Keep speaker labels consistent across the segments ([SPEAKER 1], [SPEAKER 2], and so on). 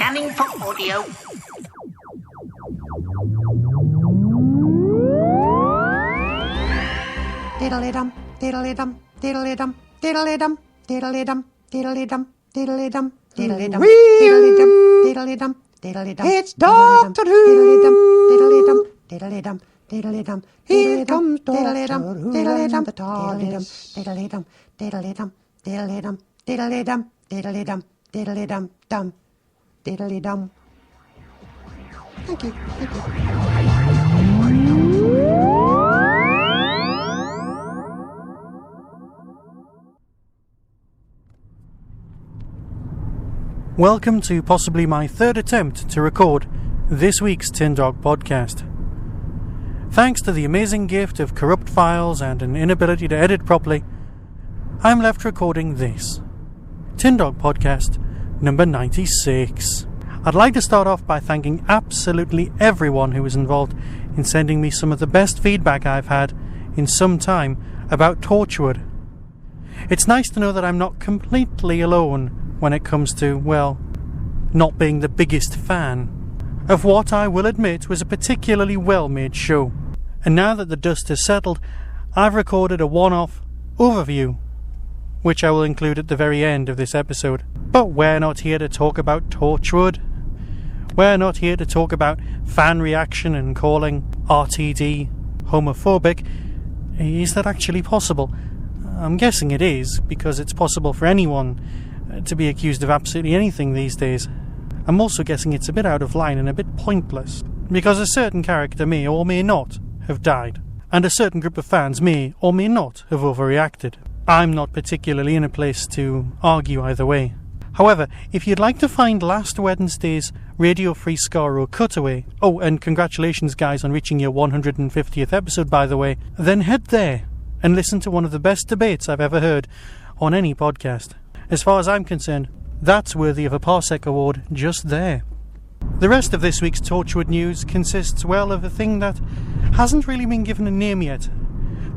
[SPEAKER 1] Scanning for audio.
[SPEAKER 2] Diddle-dum, diddle-dum, diddle-dum, diddle-dum, diddle-dum, diddle-dum, diddle-dum, diddle-dum, diddle-dum, diddle-dum. It's Doctor Who. Diddle-dum, diddle-dum, here comes Doctor Who and the TARDIS. Diddle-dum, diddle-dum, diddle-dum, diddle-dum, diddle-dum, diddle-dum, dum, diddle-dum. Thank you.
[SPEAKER 3] Welcome to possibly my third attempt to record this week's Tin Dog podcast. Thanks to the amazing gift of corrupt files and an inability to edit properly, I'm left recording this, Tin Dog podcast number 96. I'd like to start off by thanking absolutely everyone who was involved in sending me some of the best feedback I've had in some time about Torchwood. It's nice to know that I'm not completely alone when it comes to, well, not being the biggest fan of what I will admit was a particularly well-made show. And now that the dust has settled, I've recorded a one-off overview, which I will include at the very end of this episode. But we're not here to talk about Torchwood. We're not here to talk about fan reaction and calling RTD homophobic. Is that actually possible? I'm guessing it is, because it's possible for anyone to be accused of absolutely anything these days. I'm also guessing it's a bit out of line and a bit pointless, because a certain character may or may not have died, and a certain group of fans may or may not have overreacted. I'm not particularly in a place to argue either way. However, if you'd like to find last Wednesday's Radio Free Scaro cutaway, oh, and congratulations guys on reaching your 150th episode by the way, then head there and listen to one of the best debates I've ever heard on any podcast. As far as I'm concerned, that's worthy of a Parsec award just there. The rest of this week's Torchwood news consists, well, of a thing that hasn't really been given a name yet,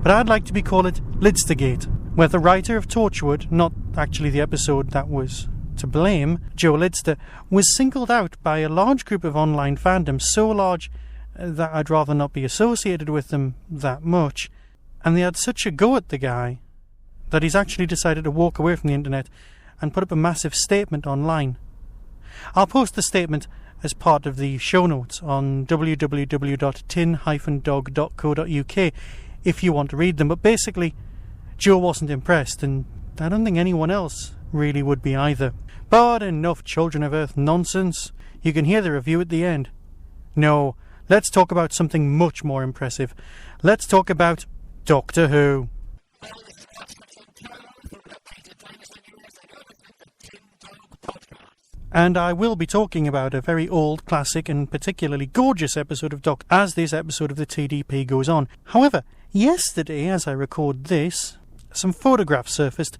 [SPEAKER 3] but I'd like to call it Lidstergate, where the writer of Torchwood, not actually the episode that was to blame, Joe Lidster, was singled out by a large group of online fandoms, so large that I'd rather not be associated with them that much, and they had such a go at the guy that he's actually decided to walk away from the internet and put up a massive statement online. I'll post the statement as part of the show notes on www.tin-dog.co.uk if you want to read them, but basically Joe wasn't impressed, and I don't think anyone else really would be either. But enough Children of Earth nonsense. You can hear the review at the end. No, let's talk about something much more impressive. Let's talk about Doctor Who. And I will be talking about a very old, classic and particularly gorgeous episode of Doctor as this episode of the TDP goes on. However, yesterday, as I record this, some photographs surfaced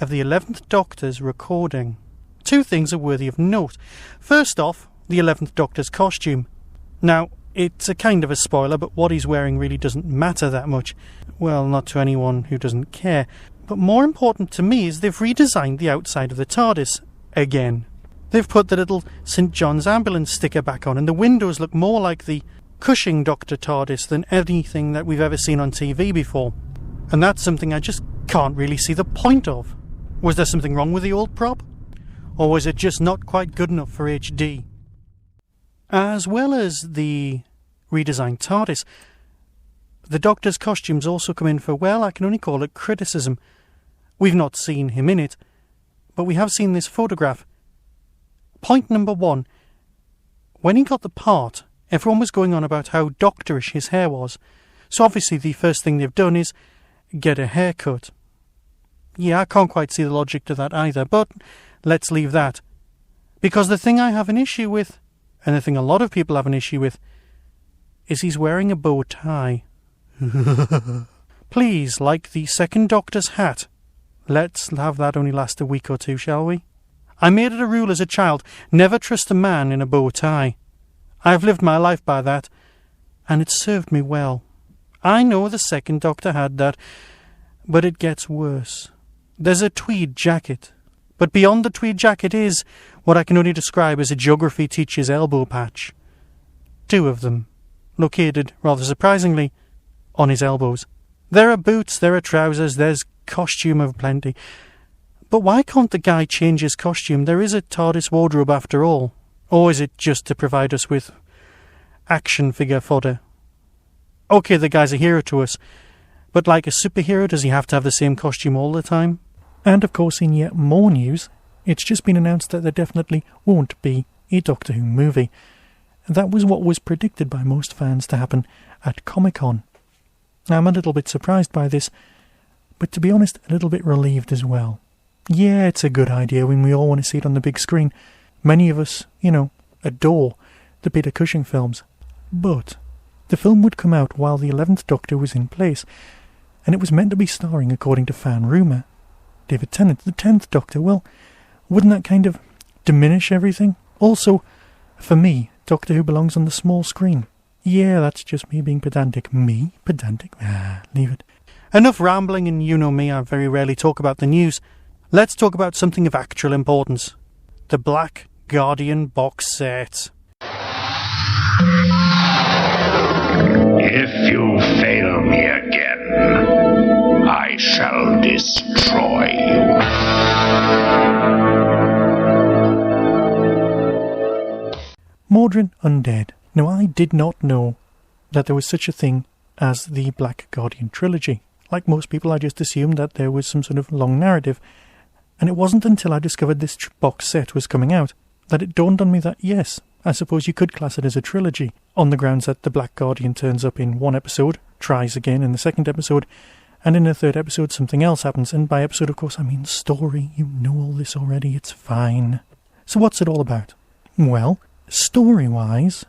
[SPEAKER 3] of the 11th Doctor's recording. Two things are worthy of note. First off, the 11th Doctor's costume. Now, it's a kind of a spoiler, but what he's wearing really doesn't matter that much. Well, not to anyone who doesn't care. But more important to me is they've redesigned the outside of the TARDIS again. They've put the little St. John's ambulance sticker back on, and the windows look more like the Cushing Doctor TARDIS than anything that we've ever seen on TV before. And that's something I just can't really see the point of. Was there something wrong with the old prop? Or was it just not quite good enough for HD? As well as the redesigned TARDIS, the Doctor's costumes also come in for, well, I can only call it criticism. We've not seen him in it, but we have seen this photograph. Point number one, when he got the part, everyone was going on about how doctorish his hair was. So obviously the first thing they've done is get a haircut. Yeah, I can't quite see the logic to that either, but let's leave that. Because the thing I have an issue with, and the thing a lot of people have an issue with, is he's wearing a bow tie. Please, like the second Doctor's hat, let's have that only last a week or two, shall we? I made it a rule as a child, never trust a man in a bow tie. I've lived my life by that, and it served me well. I know the second Doctor had that, but it gets worse. There's a tweed jacket, But beyond the tweed jacket is what I can only describe as a geography teacher's elbow patch. 2 of them, located, rather surprisingly, on his elbows. There are boots, there are trousers, there's costume of plenty. But why can't the guy change his costume? There is a TARDIS wardrobe after all. Or is it just to provide us with action figure fodder? Okay, the guy's a hero to us, but like a superhero, does he have to have the same costume all the time? And of course, in yet more news, it's just been announced that there definitely won't be a Doctor Who movie. That was what was predicted by most fans to happen at Comic-Con. Now, I'm a little bit surprised by this, but to be honest, a little bit relieved as well. Yeah, it's a good idea when we all want to see it on the big screen. Many of us, adore the Peter Cushing films. But the film would come out while the 11th Doctor was in place, and it was meant to be starring, according to fan rumour, David Tennant, the 10th Doctor. Well, wouldn't that kind of diminish everything? Also, for me, Doctor Who belongs on the small screen. Yeah, that's just me being pedantic. Me? Pedantic? Leave it. Enough rambling, and you know me, I very rarely talk about the news. Let's talk about something of actual importance. The Black Guardian box set.
[SPEAKER 1] If you fail me again, I shall destroy you.
[SPEAKER 3] Maudryn, Undead. Now, I did not know that there was such a thing as the Black Guardian trilogy. Like most people, I just assumed that there was some sort of long narrative. And it wasn't until I discovered this box set was coming out that it dawned on me that, yes, I suppose you could class it as a trilogy, on the grounds that the Black Guardian turns up in one episode, tries again in the second episode, and in the third episode something else happens. And by episode, of course, I mean story. You know all this already, it's fine. So what's it all about? Well, story-wise,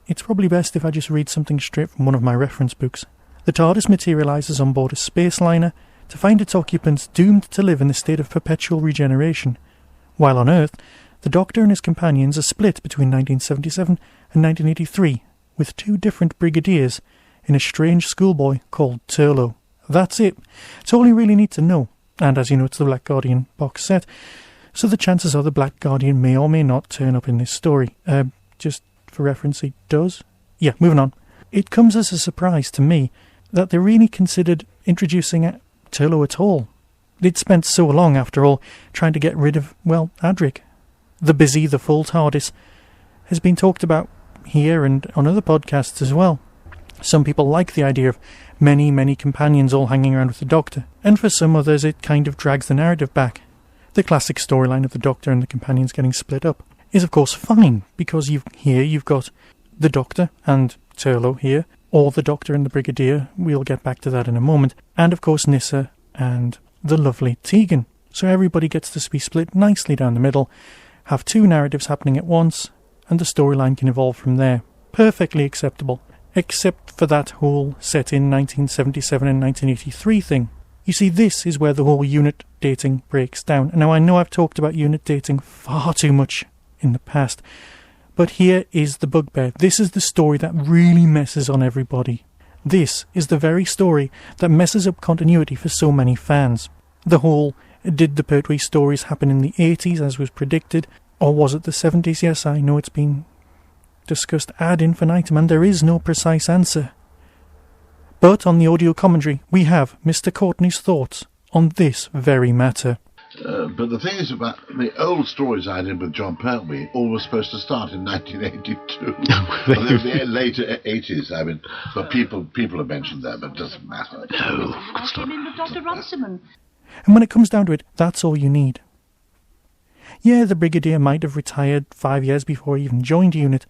[SPEAKER 3] it's probably best if I just read something straight from one of my reference books. The TARDIS materialises on board a space liner to find its occupants doomed to live in a state of perpetual regeneration. While on Earth, the Doctor and his companions are split between 1977 and 1983, with 2 different brigadiers in a strange schoolboy called Turlough. That's it. It's all you really need to know. And as you know, it's the Black Guardian box set, so the chances are the Black Guardian may or may not turn up in this story. Just for reference, he does. Yeah, moving on. It comes as a surprise to me that they really considered introducing Turlough at all. They'd spent so long, after all, trying to get rid of, Adric. The busy, the full TARDIS has been talked about here and on other podcasts as well. Some people like the idea of many, many companions all hanging around with the Doctor, and for some others it kind of drags the narrative back. The classic storyline of the Doctor and the companions getting split up is of course fine, because you've got the Doctor and Turlough here, or the Doctor and the Brigadier, we'll get back to that in a moment, and of course Nyssa and the lovely Tegan. So everybody gets to be split nicely down the middle, have 2 narratives happening at once, and the storyline can evolve from there. Perfectly acceptable, except for that whole set in 1977 and 1983 thing. You see, this is where the whole unit dating breaks down. And now I know I've talked about unit dating far too much in the past, but here is the bugbear. This is the story that really messes on everybody. This is the very story that messes up continuity for so many fans. The whole, did the Pertwee stories happen in the 80s as was predicted, or was it the 70s? Yes, I know it's been discussed ad infinitum, and there is no precise answer. But on the audio commentary, we have Mr. Courtney's thoughts on this very matter.
[SPEAKER 4] But the thing is about the old stories I did with John Pertwee, all were supposed to start in 1982. Well, they were the later 80s, I mean, but people have mentioned that, but it doesn't matter.
[SPEAKER 3] And when it comes down to it, that's all you need. Yeah, the Brigadier might have retired 5 years before he even joined UNIT,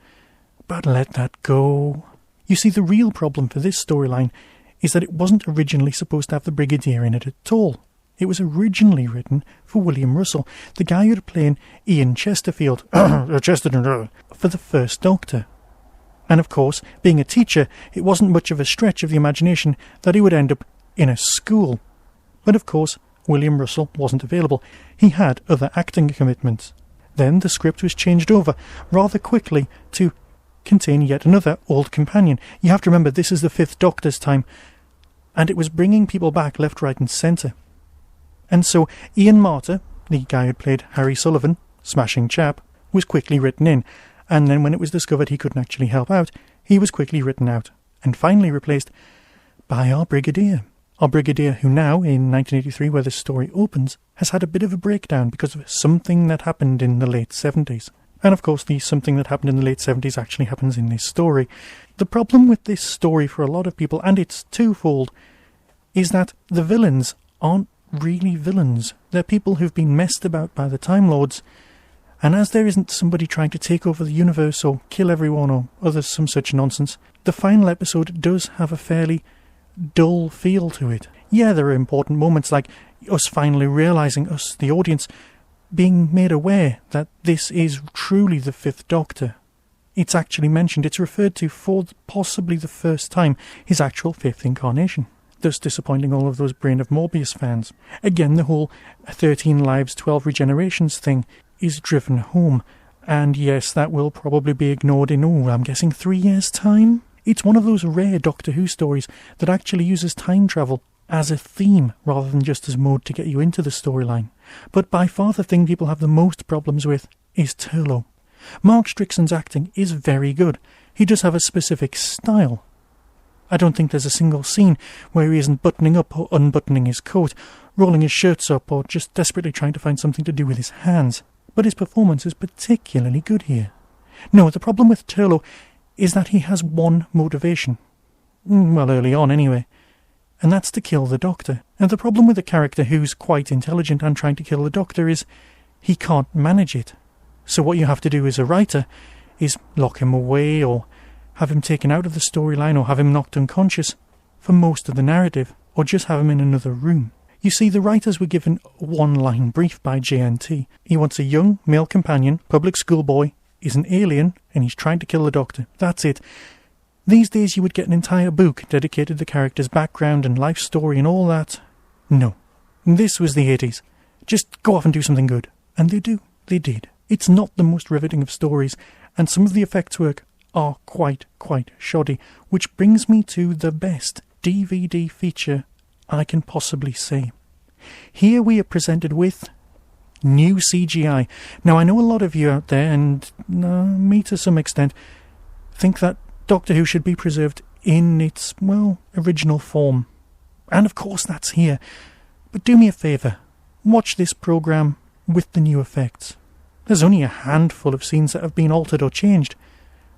[SPEAKER 3] but let that go. You see, the real problem for this storyline is that it wasn't originally supposed to have the Brigadier in it at all. It was originally written for William Russell, the guy who'd played Ian Chesterfield, for the first Doctor. And of course, being a teacher, it wasn't much of a stretch of the imagination that he would end up in a school. But of course, William Russell wasn't available. He had other acting commitments. Then the script was changed over rather quickly to contain yet another old companion. You have to remember, this is the 5th Doctor's time, and it was bringing people back left, right and centre. And so Ian Marter, the guy who played Harry Sullivan, smashing chap, was quickly written in, and then when it was discovered he couldn't actually help out, he was quickly written out, and finally replaced by our Brigadier. Our Brigadier, who now, in 1983, where this story opens, has had a bit of a breakdown because of something that happened in the late 70s. And of course, the something that happened in the late 70s actually happens in this story. The problem with this story for a lot of people, and it's twofold, is that the villains aren't really villains. They're people who've been messed about by the Time Lords, and as there isn't somebody trying to take over the universe or kill everyone or other some such nonsense, the final episode does have a fairly dull feel to it. Yeah, there are important moments like us finally realising, us, the audience, being made aware that this is truly the Fifth Doctor. It's actually mentioned, it's referred to for possibly the first time, his actual fifth incarnation, thus disappointing all of those Brain of Morbius fans. Again, the whole 13 lives, 12 regenerations thing is driven home, and yes, that will probably be ignored in, I'm guessing 3 years' time? It's one of those rare Doctor Who stories that actually uses time travel as a theme rather than just as mode to get you into the storyline. But by far the thing people have the most problems with is Turlough. Mark Strickson's acting is very good. He does have a specific style. I don't think there's a single scene where he isn't buttoning up or unbuttoning his coat, rolling his shirts up, or just desperately trying to find something to do with his hands. But his performance is particularly good here. No, the problem with Turlough is that he has one motivation. Well, early on anyway. And that's to kill the Doctor. And the problem with a character who's quite intelligent and trying to kill the Doctor is he can't manage it. So what you have to do as a writer is lock him away, or have him taken out of the storyline, or have him knocked unconscious for most of the narrative, or just have him in another room. You see, the writers were given a one-line brief by JNT. He wants a young male companion, public school boy, is an alien, and he's trying to kill the Doctor. That's it. These days you would get an entire book dedicated to the character's background and life story and all that. No. This was the 80s. Just go off and do something good. And they do. They did. It's not the most riveting of stories, and some of the effects work are quite shoddy, which brings me to the best DVD feature I can possibly say. Here we are presented with new CGI. Now, I know a lot of you out there, and me to some extent, think that Doctor Who should be preserved in its, original form. And of course that's here. But do me a favour, watch this programme with the new effects. There's only a handful of scenes that have been altered or changed,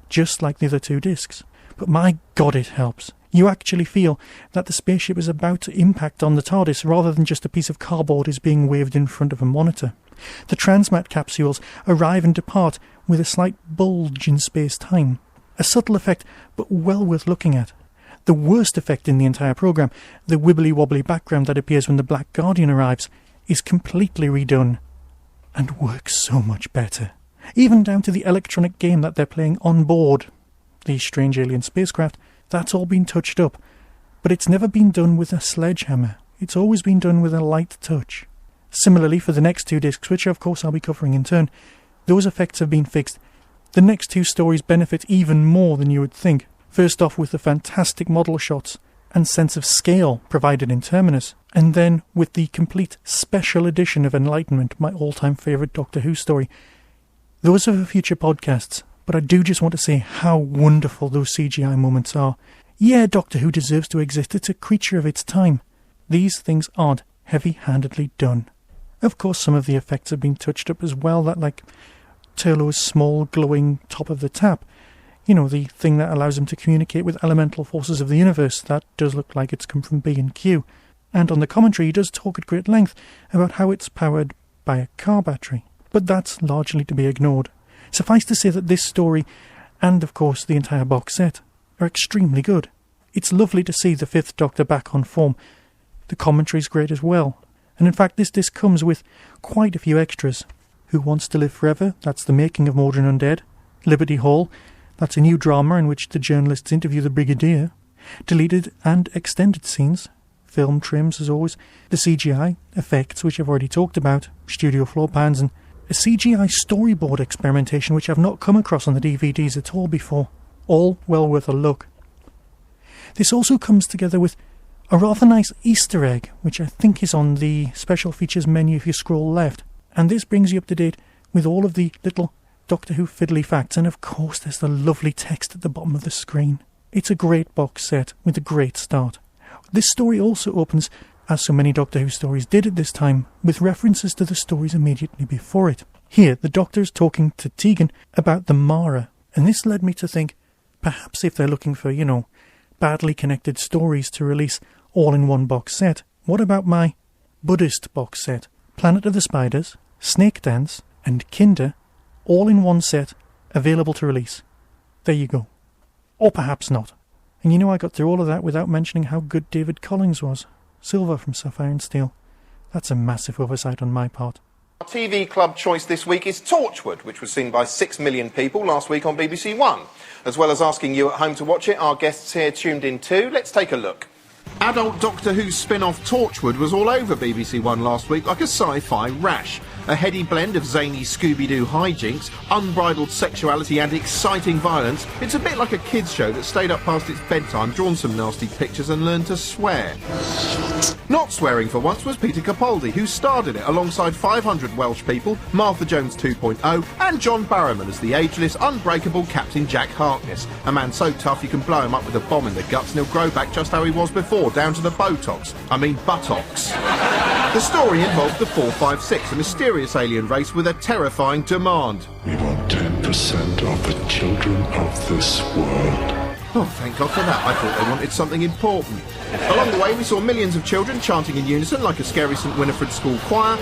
[SPEAKER 3] just like the other two discs. But my God, it helps. You actually feel that the spaceship is about to impact on the TARDIS rather than just a piece of cardboard is being waved in front of a monitor. The transmat capsules arrive and depart with a slight bulge in space-time. A subtle effect, but well worth looking at. The worst effect in the entire programme, the wibbly-wobbly background that appears when the Black Guardian arrives, is completely redone and works so much better. Even down to the electronic game that they're playing on board the strange alien spacecraft, that's all been touched up. But it's never been done with a sledgehammer. It's always been done with a light touch. Similarly, for the next two discs, which of course I'll be covering in turn, those effects have been fixed. The next two stories benefit even more than you would think. First off with the fantastic model shots and sense of scale provided in Terminus, and then with the complete special edition of Enlightenment, my all-time favourite Doctor Who story. Those are for future podcasts, but I do just want to say how wonderful those CGI moments are. Yeah, Doctor Who deserves to exist. It's a creature of its time. These things aren't heavy-handedly done. Of course, some of the effects have been touched up as well, that like Turlough's small glowing top of the tap. You know, the thing that allows him to communicate with elemental forces of the universe. That does look like it's come from B&Q. And on the commentary he does talk at great length about how it's powered by a car battery. But that's largely to be ignored. Suffice to say that this story, and of course the entire box set, are extremely good. It's lovely to see the Fifth Doctor back on form. The commentary's great as well. And in fact this disc comes with quite a few extras. Who Wants to Live Forever? That's the making of Maudryn Undead. Liberty Hall. That's a new drama in which the journalists interview the Brigadier. Deleted and extended scenes. Film trims as always. The CGI effects, which I've already talked about. Studio floor pans, and a CGI storyboard experimentation which I've not come across on the DVDs at all before. All well worth a look. This also comes together with a rather nice Easter egg, which I think is on the special features menu if you scroll left. And this brings you up to date with all of the little Doctor Who fiddly facts, and of course there's the lovely text at the bottom of the screen. It's a great box set with a great start. This story also opens, as so many Doctor Who stories did at this time, with references to the stories immediately before it. Here, the Doctor's talking to Tegan about the Mara, and this led me to think, perhaps if they're looking for, badly connected stories to release all in one box set, what about my Buddhist box set? Planet of the Spiders, Snake Dance, and Kinder, all in one set, available to release. There you go. Or perhaps not. And I got through all of that without mentioning how good David Collins was. Silver from Sapphire and Steel. That's a massive oversight on my part.
[SPEAKER 5] Our TV club choice this week is Torchwood, which was seen by 6 million people last week on BBC One. As well as asking you at home to watch it, our guests here tuned in too. Let's take a look. Adult Doctor Who spin-off Torchwood was all over BBC One last week like a sci-fi rash. A heady blend of zany Scooby-Doo hijinks, unbridled sexuality and exciting violence. It's a bit like a kids' show that stayed up past its bedtime, drawn some nasty pictures and learned to swear. Not swearing for once was Peter Capaldi, who starred in it alongside 500 Welsh people, Martha Jones 2.0 and John Barrowman as the ageless, unbreakable Captain Jack Harkness. A man so tough you can blow him up with a bomb in the guts and he'll grow back just how he was before, down to the buttocks. The story involved the 456, a mysterious alien race with a terrifying demand.
[SPEAKER 1] We want 10% of the children of this world.
[SPEAKER 5] Oh, thank God for that. I thought they wanted something important. Along the way, we saw millions of children chanting in unison like a scary St Winifred school choir.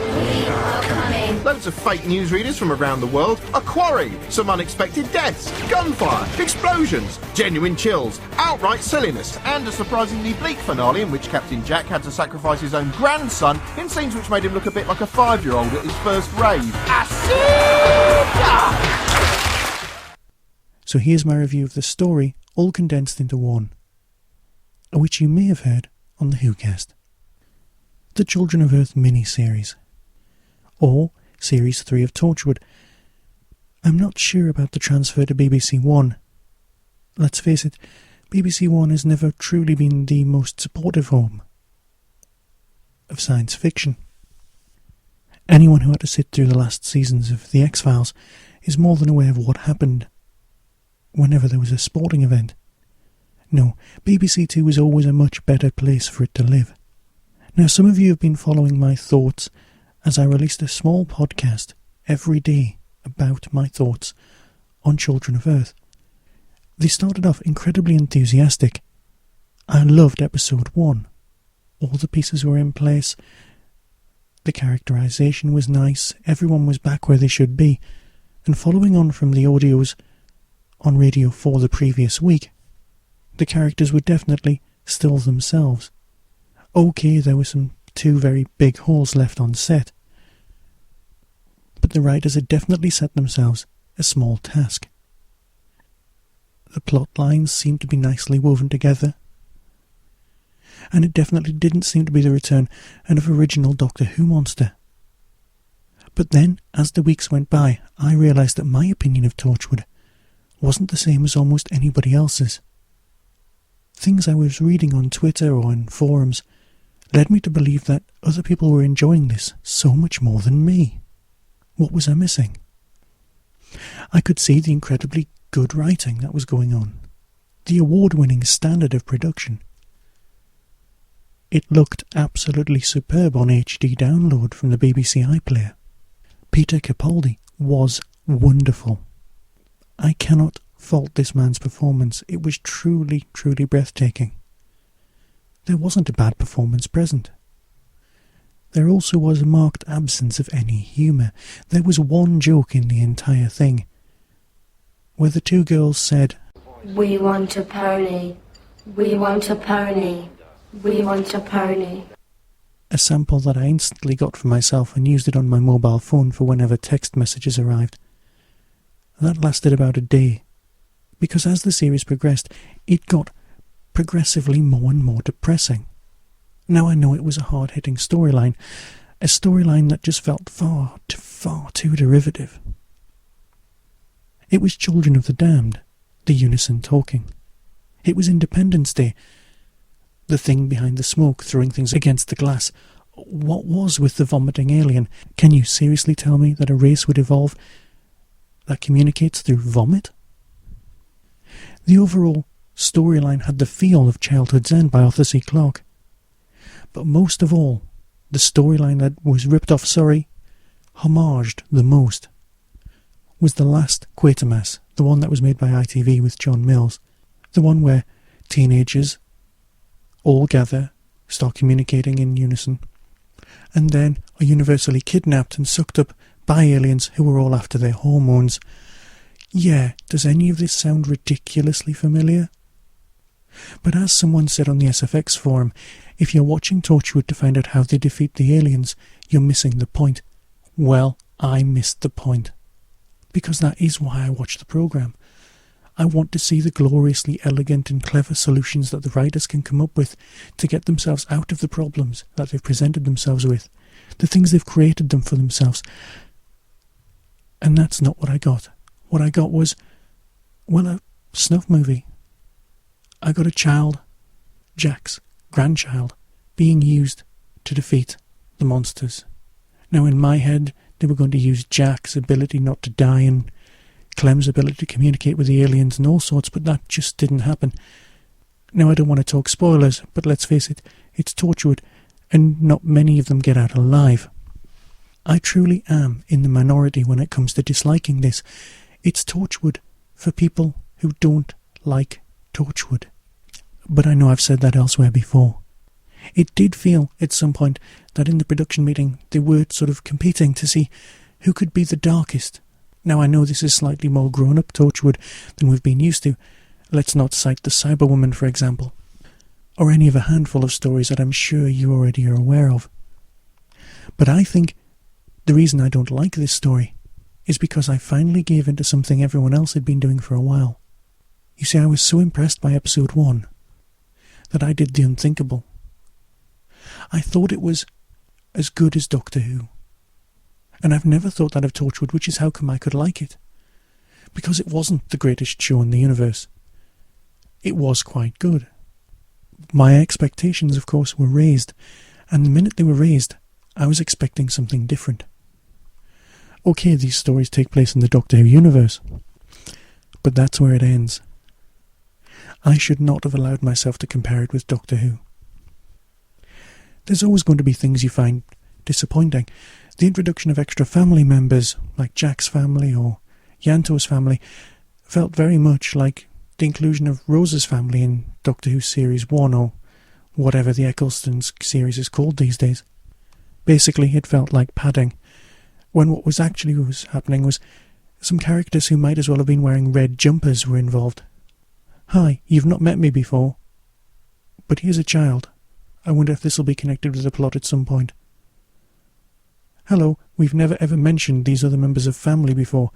[SPEAKER 5] Loads of fake newsreaders from around the world. A quarry. Some unexpected deaths. Gunfire. Explosions. Genuine chills. Outright silliness. And a surprisingly bleak finale in which Captain Jack had to sacrifice his own grandson in scenes which made him look a bit like a 5-year-old at his first rave.
[SPEAKER 3] So here's my review of the story, all condensed into one, which you may have heard on the WhoCast. The Children of Earth mini-series, or Series 3 of Torchwood. I'm not sure about the transfer to BBC One. Let's face it, BBC One has never truly been the most supportive home of science fiction. Anyone who had to sit through the last seasons of The X-Files is more than aware of what happened whenever there was a sporting event. No, BBC Two was always a much better place for it to live. Now, some of you have been following my thoughts as I released a small podcast every day about my thoughts on Children of Earth. They started off incredibly enthusiastic. I loved episode 1. All the pieces were in place. The characterization was nice. Everyone was back where they should be. And following on from the audios on Radio 4 the previous week, the characters were definitely still themselves. Okay, there were some 2 very big holes left on set, but the writers had definitely set themselves a small task. The plot lines seemed to be nicely woven together, and it definitely didn't seem to be the return of original Doctor Who monster. But then, as the weeks went by, I realised that my opinion of Torchwood wasn't the same as almost anybody else's. Things I was reading on Twitter or in forums led me to believe that other people were enjoying this so much more than me. What was I missing? I could see the incredibly good writing that was going on, the award-winning standard of production. It looked absolutely superb on HD download from the BBC iPlayer. Peter Capaldi was wonderful. I cannot fault this man's performance. It was truly, truly breathtaking. There wasn't a bad performance present. There also was a marked absence of any humour. There was one joke in the entire thing, where the 2 girls said,
[SPEAKER 6] "We want a pony. We want a pony. We want a pony."
[SPEAKER 3] A sample that I instantly got for myself and used it on my mobile phone for whenever text messages arrived. That lasted about a day, because as the series progressed, it got progressively more and more depressing. Now I know it was a hard-hitting storyline, a storyline that just felt far too derivative. It was Children of the Damned, the unison talking. It was Independence Day, the thing behind the smoke throwing things against the glass, What was with the vomiting alien? Can you seriously tell me that a race would evolve that communicates through vomit? The overall storyline had the feel of Childhood's End by Arthur C. Clarke. But most of all, the storyline that was homaged the most, was the last Quatermass, the one that was made by ITV with John Mills, the one where teenagers all gather, start communicating in unison, and then are universally kidnapped and sucked up by aliens who are all after their hormones. Yeah, does any of this sound ridiculously familiar? But as someone said on the SFX forum, if you're watching Torchwood to find out how they defeat the aliens, you're missing the point. Well, I missed the point. Because that is why I watch the programme. I want to see the gloriously elegant and clever solutions that the writers can come up with to get themselves out of the problems that they've presented themselves with, the things they've created them for themselves. And that's not what I got. What I got was, well, a snuff movie. I got a child, Jack's grandchild, being used to defeat the monsters. Now, in my head, they were going to use Jack's ability not to die and Clem's ability to communicate with the aliens and all sorts, but that just didn't happen. Now, I don't want to talk spoilers, but let's face it, it's Torchwood, and not many of them get out alive. I truly am in the minority when it comes to disliking this. It's Torchwood for people who don't like Torchwood. But I know I've said that elsewhere before. It did feel at some point that in the production meeting they were sort of competing to see who could be the darkest. Now, I know this is slightly more grown-up Torchwood than we've been used to. Let's not cite the Cyberwoman, for example, or any of a handful of stories that I'm sure you already are aware of. But I think the reason I don't like this story is because I finally gave in to something everyone else had been doing for a while. You see, I was so impressed by episode 1 that I did the unthinkable. I thought it was as good as Doctor Who. And I've never thought that of Torchwood, which is how come I could like it. Because it wasn't the greatest show in the universe. It was quite good. My expectations, of course, were raised, and the minute they were raised, I was expecting something different. Okay, these stories take place in the Doctor Who universe, but that's where it ends. I should not have allowed myself to compare it with Doctor Who. There's always going to be things you find disappointing. The introduction of extra family members, like Jack's family or Yanto's family, felt very much like the inclusion of Rose's family in Doctor Who Series 1, or whatever the Eccleston series is called these days. Basically, it felt like padding, when what was happening was some characters who might as well have been wearing red jumpers were involved. Hi, you've not met me before, but here's a child. I wonder if this will be connected with the plot at some point. Hello, we've never ever mentioned these other members of family before,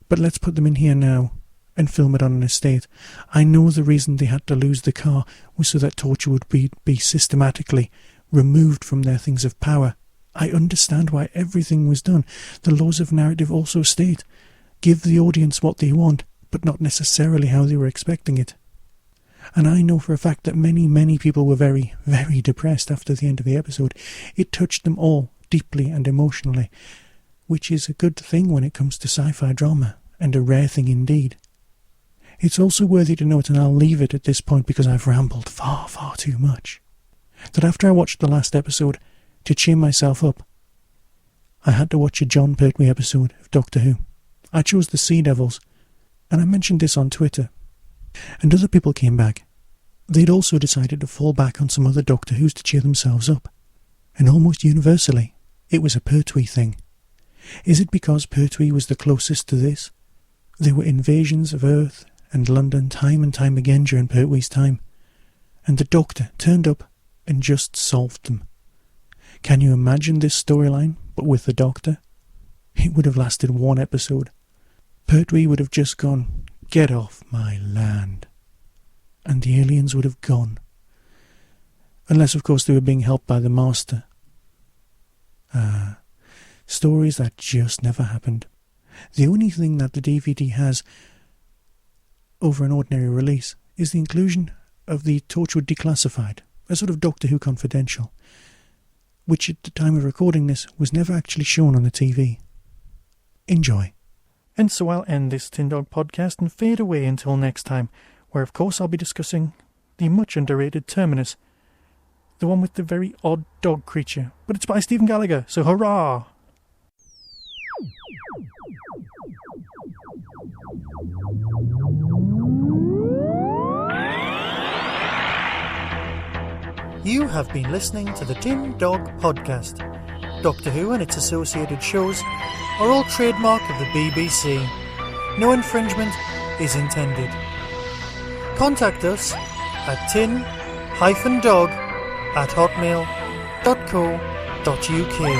[SPEAKER 3] but let's put them in here now and film it on an estate. I know the reason they had to lose the car was so that Torchwood would be systematically removed from their things of power. I understand why everything was done. The laws of narrative also state, give the audience what they want, but not necessarily how they were expecting it. And I know for a fact that many, many people were very, very depressed after the end of the episode. It touched them all deeply and emotionally, which is a good thing when it comes to sci-fi drama, and a rare thing indeed. It's also worthy to note, and I'll leave it at this point because I've rambled far, far too much, that after I watched the last episode, to cheer myself up, I had to watch a John Pertwee episode of Doctor Who. I chose the Sea Devils, and I mentioned this on Twitter, and other people came back. They'd also decided to fall back on some other Doctor Whos to cheer themselves up, and almost universally, it was a Pertwee thing. Is it because Pertwee was the closest to this? There were invasions of Earth and London time and time again during Pertwee's time, and the Doctor turned up and just solved them. Can you imagine this storyline, but with the Doctor? It would have lasted one episode. Pertwee would have just gone, "Get off my land," and the aliens would have gone. Unless, of course, they were being helped by the Master. Stories that just never happened. The only thing that the DVD has over an ordinary release is the inclusion of the Torchwood Declassified, a sort of Doctor Who Confidential. which at the time of recording this was never actually shown on the TV. Enjoy. And so I'll end this Tin Dog podcast and fade away until next time, where of course I'll be discussing the much underrated Terminus, the one with the very odd dog creature, but it's by Stephen Gallagher, so hurrah! You have been listening to the Tin Dog Podcast. Doctor Who and its associated shows are all trademark of the BBC. No infringement is intended. Contact us at tin-dog@hotmail.co.uk.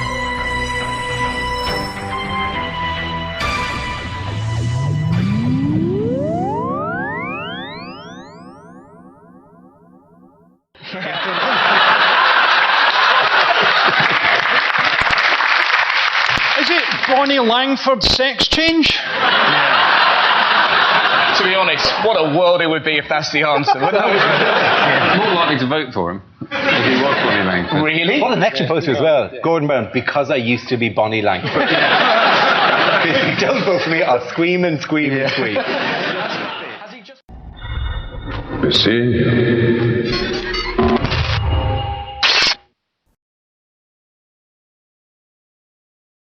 [SPEAKER 7] Is it Bonnie Langford's sex change?
[SPEAKER 8] To be honest, what a world it would be if that's the answer.
[SPEAKER 9] More likely to vote for him if he was Bonnie Langford.
[SPEAKER 8] Really?
[SPEAKER 10] What an extra poster as well. Gordon Brown, because I used to be Bonnie Langford. If you don't vote for me, I'll scream and scream and scream.
[SPEAKER 1] You see,